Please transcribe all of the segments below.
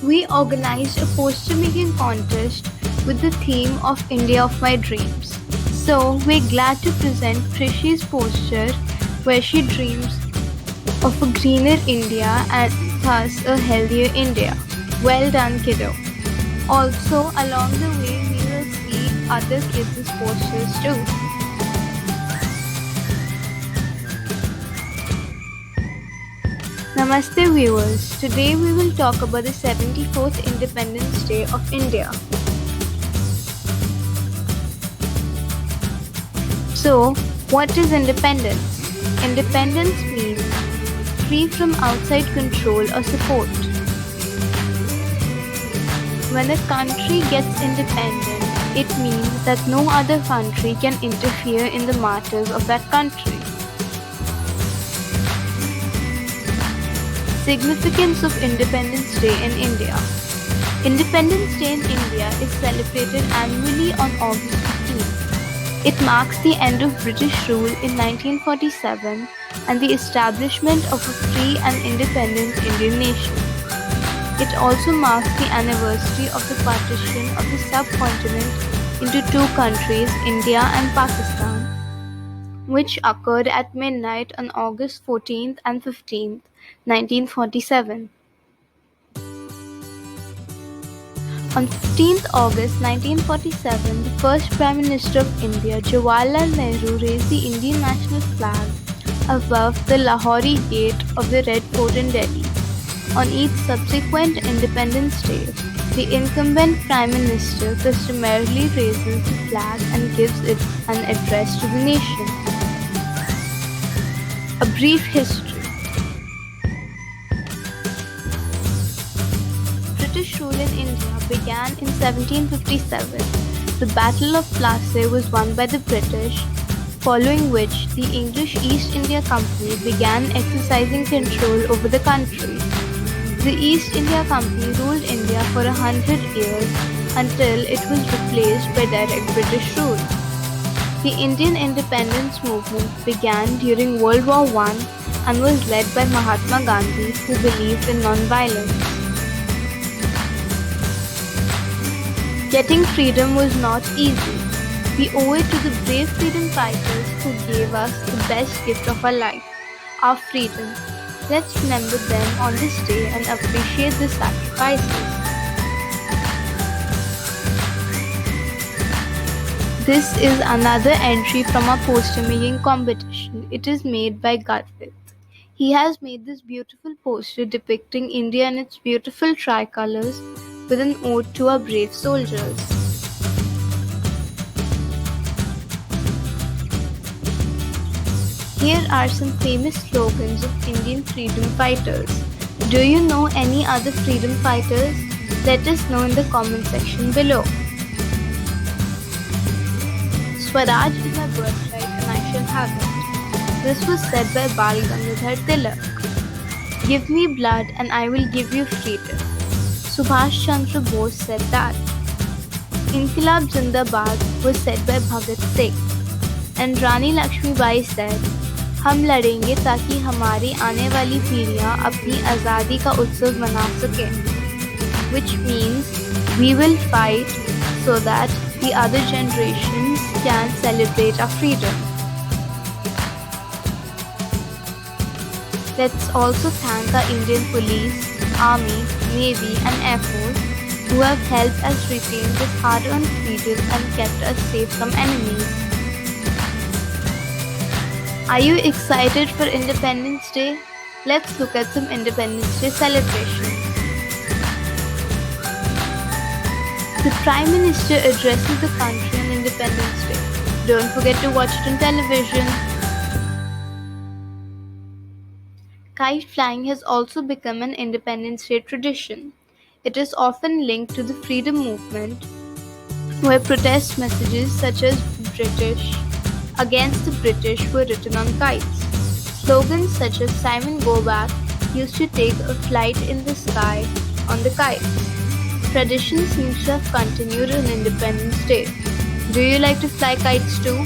We organized a poster making contest with the theme of India of My Dreams. So we're glad to present Prishi's poster where she dreams of a greener India and thus a healthier India. Well done, kiddo. Also, along the way, we will see other kids' posters too. Namaste viewers. Today we will talk about the 74th Independence Day of India. So, what is independence? Independence means free from outside control or support. When a country gets independent, it means that no other country can interfere in the matters of that country. Significance of Independence Day in India. Independence Day in India is celebrated annually on August 15th. It marks the end of British rule in 1947 and the establishment of a free and independent Indian nation. It also marks the anniversary of the partition of the subcontinent into two countries, India and Pakistan, which occurred at midnight on August 14th and 15th, 1947. On 15th August 1947, the first Prime Minister of India, Jawaharlal Nehru, raised the Indian national flag above the Lahori Gate of the Red Fort in Delhi. On each subsequent Independence Day, the incumbent Prime Minister customarily raises the flag and gives it an address to the nation. A brief history. British rule in India began in 1757. The Battle of Plassey was won by the British, following which the English East India Company began exercising control over the country. The East India Company ruled India for 100 years until it was replaced by direct British rule. The Indian independence movement began during World War I and was led by Mahatma Gandhi, who believed in non-violence. Getting freedom was not easy. We owe it to the brave freedom fighters who gave us the best gift of our life, our freedom. Let's remember them on this day and appreciate the sacrifices. This is another entry from our poster making competition. It is made by Garvit. He has made this beautiful poster depicting India and its beautiful tricolors with an ode to our brave soldiers. Here are some famous slogans of Indian freedom fighters. Do you know any other freedom fighters? Let us know in the comment section below. Swaraj is my birthright and I shall have it. This was said by Bal Gangadhar Tilak. Give me blood and I will give you freedom. Subhash Chandra Bose said that. Inqilab Zindabad was said by Bhagat Singh. And Rani Lakshmibai said, हम लड़ेंगे ताकि हमारी आने वाली पीढ़ियां अपनी आज़ादी का उत्सव मना सकें, which means we will fight so that the other generations can celebrate our freedom. Let's also thank our Indian police, army, navy and air force who have helped us retain this hard-earned freedom and kept us safe from enemies. Are you excited for Independence Day? Let's look at some Independence Day celebrations. The Prime Minister addresses the country on Independence Day. Don't forget to watch it on television. Kite flying has also become an Independence Day tradition. It is often linked to the freedom movement, where protest messages such as against the British were written on kites. Slogans such as Simon Go Back used to take a flight in the sky on the kites. Tradition seems to have continued on Independence Day. Do you like to fly kites too?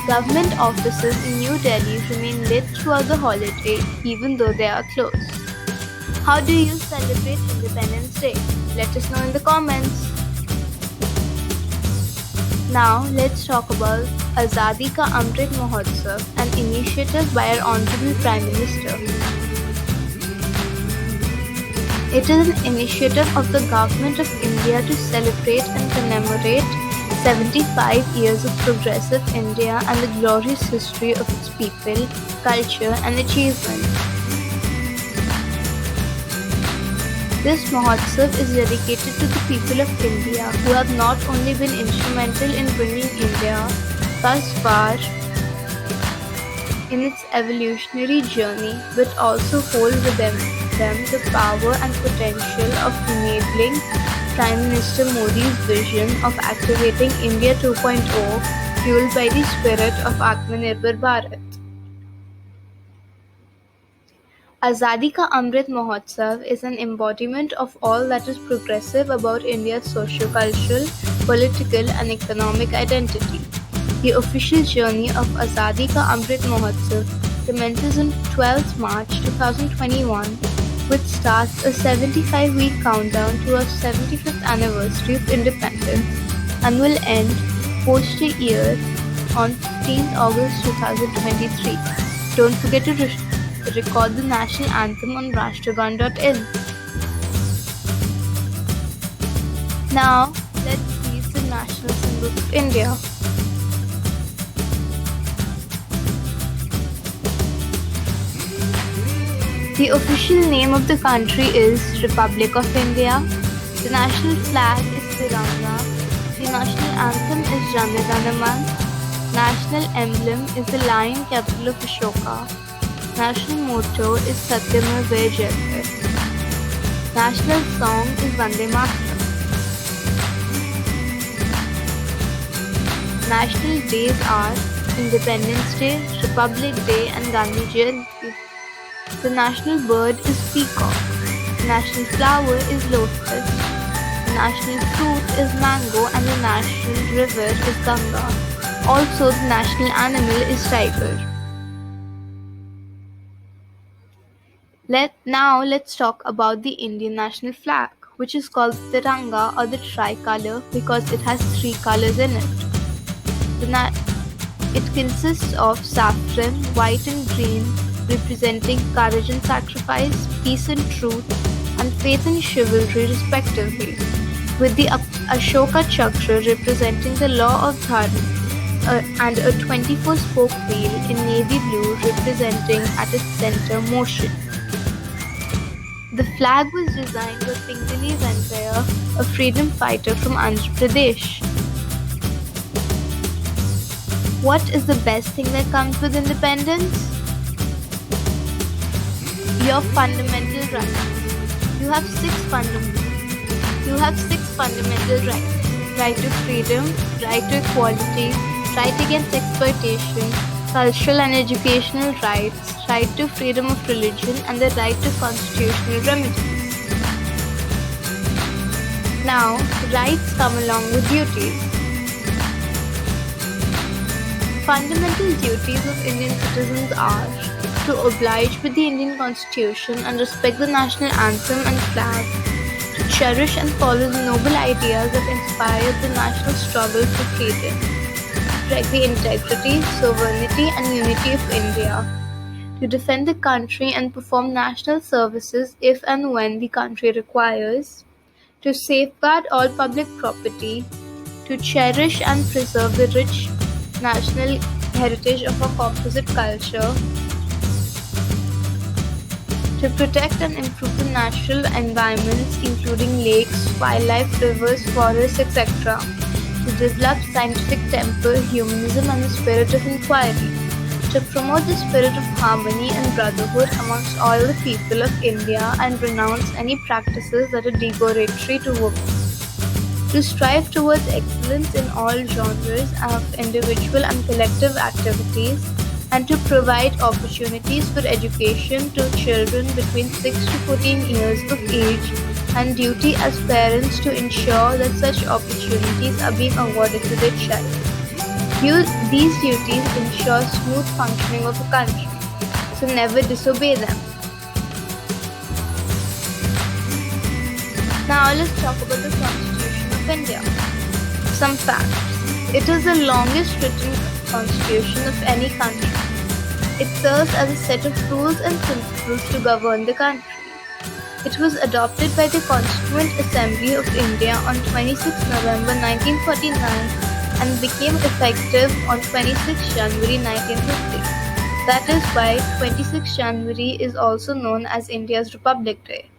Government offices in New Delhi remain lit throughout the holiday even though they are closed. How do you celebrate Independence Day? Let us know in the comments. Now let's talk about Azadi Ka Amrit Mahotsav, an initiative by our Honorable Prime Minister. It is an initiative of the Government of India to celebrate and commemorate 75 years of progressive India and the glorious history of its people, culture and achievements. This Mahotsav is dedicated to the people of India who have not only been instrumental in bringing India thus far in its evolutionary journey, but also hold within them the power and potential of enabling Prime Minister Modi's vision of activating India 2.0, fueled by the spirit of Atmanirbhar Bharat. Azadi Ka Amrit Mahotsav is an embodiment of all that is progressive about India's socio-cultural, political and economic identity. The official journey of Azadi Ka Amrit Mahotsav commences on 12th March 2021, which starts a 75-week countdown to our 75th anniversary of independence and will end post a year on 15th August 2023. Don't forget to record the national anthem on rashtragan.in. Now, let's see the national symbols of India. The official name of the country is Republic of India. The national flag is Tiranga. The national anthem is Jana Gana Man. National emblem is the lion capital of Ashoka. National motto is Satyamev Jayate. National song is Vande Mataram. National days are Independence Day, Republic Day and Gandhi Jayanti. The national bird is peacock. The national flower is lotus. The national fruit is mango and the national river is Ganga. Also, the national animal is tiger. Let's talk about the Indian national flag, which is called the Tiranga or the tricolor because it has three colors in it. It consists of saffron, white and green, representing courage and sacrifice, peace and truth, and faith and chivalry respectively, with the Ashoka Chakra representing the law of Dharma, and a 24-spoke wheel in navy blue representing at its center motion. The flag was designed by Pingali Venkaya, a freedom fighter from Andhra Pradesh. What is the best thing that comes with independence? Your fundamental rights. You have six fundamental rights. Right to freedom, right to equality, right against exploitation, cultural and educational rights, right to freedom of religion, and the right to constitutional remedies. Now, rights come along with duties. Fundamental duties of Indian citizens are to oblige with the Indian Constitution and respect the national anthem and flag, to cherish and follow the noble ideas that inspired the national struggle for freedom, protect the integrity, sovereignty and unity of India, to defend the country and perform national services if and when the country requires, to safeguard all public property, to cherish and preserve the rich national heritage of our composite culture, to protect and improve the natural environments including lakes, wildlife, rivers, forests, etc., to develop scientific temper, humanism and the spirit of inquiry, to promote the spirit of harmony and brotherhood amongst all the people of India and renounce any practices that are derogatory to women, to strive towards excellence in all genres of individual and collective activities, and to provide opportunities for education to children between 6 to 14 years of age, and duty as parents to ensure that such opportunities are being awarded to their child. These duties ensure smooth functioning of a country, so never disobey them. Now let's talk about the Constitution of India. Some facts. It is the longest written constitution of any country. It serves as a set of rules and principles to govern the country. It was adopted by the Constituent Assembly of India on 26 November 1949 and became effective on 26 January 1950. That is why 26 January is also known as India's Republic Day.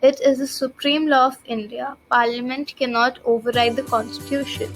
It is the supreme law of India. Parliament cannot override the Constitution.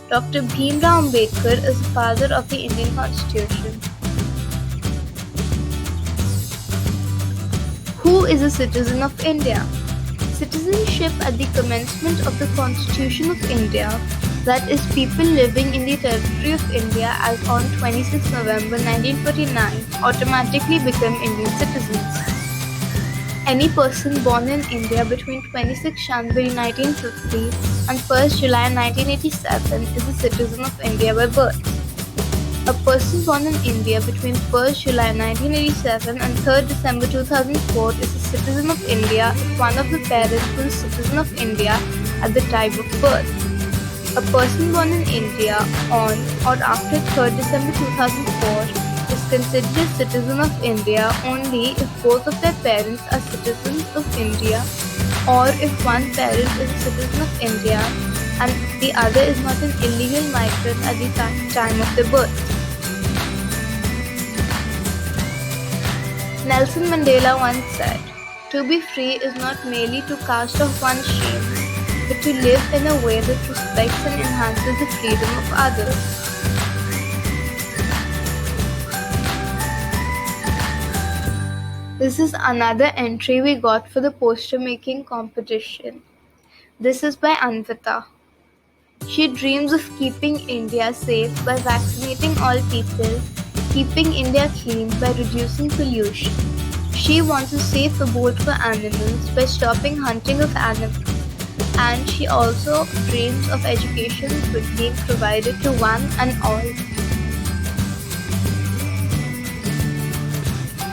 Dr. Bhimrao Ambedkar is the father of the Indian Constitution. Who is a citizen of India? Citizenship at the commencement of the Constitution of India, that is, people living in the territory of India as on 26 November 1949, automatically become Indian citizens. Any person born in India between 26 January 1950 and 1st July 1987 is a citizen of India by birth. A person born in India between 1st July 1987 and 3rd December 2004 is a citizen of India if one of the parents was a citizen of India at the time of birth. A person born in India on or after 3rd December 2004 is considered a citizen of India only if both of their parents are citizens of India, or if one parent is a citizen of India and the other is not an illegal migrant at the time of their birth. Nelson Mandela once said, "To be free is not merely to cast off one's shame, but to live in a way that respects and enhances the freedom of others." This is another entry we got for the poster making competition. This is by Anvita. She dreams of keeping India safe by vaccinating all people, keeping India clean by reducing pollution. She wants a safe abode for animals by stopping hunting of animals. And she also dreams of education being provided to one and all.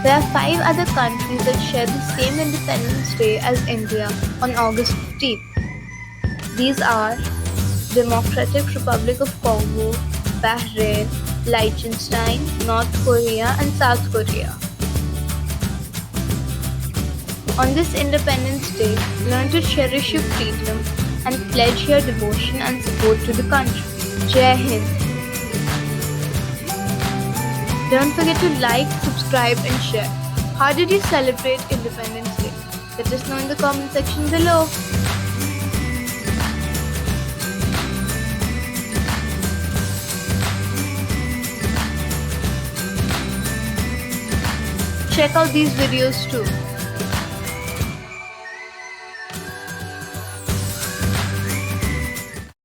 There are 5 other countries that share the same Independence Day as India on August 15th. These are Democratic Republic of Congo, Bahrain, Liechtenstein, North Korea, and South Korea. On this Independence Day, learn to cherish your freedom and pledge your devotion and support to the country. Jai Hind. Don't forget to like, subscribe, and share. How did you celebrate Independence Day? Let us know in the comment section below. Check out these videos too.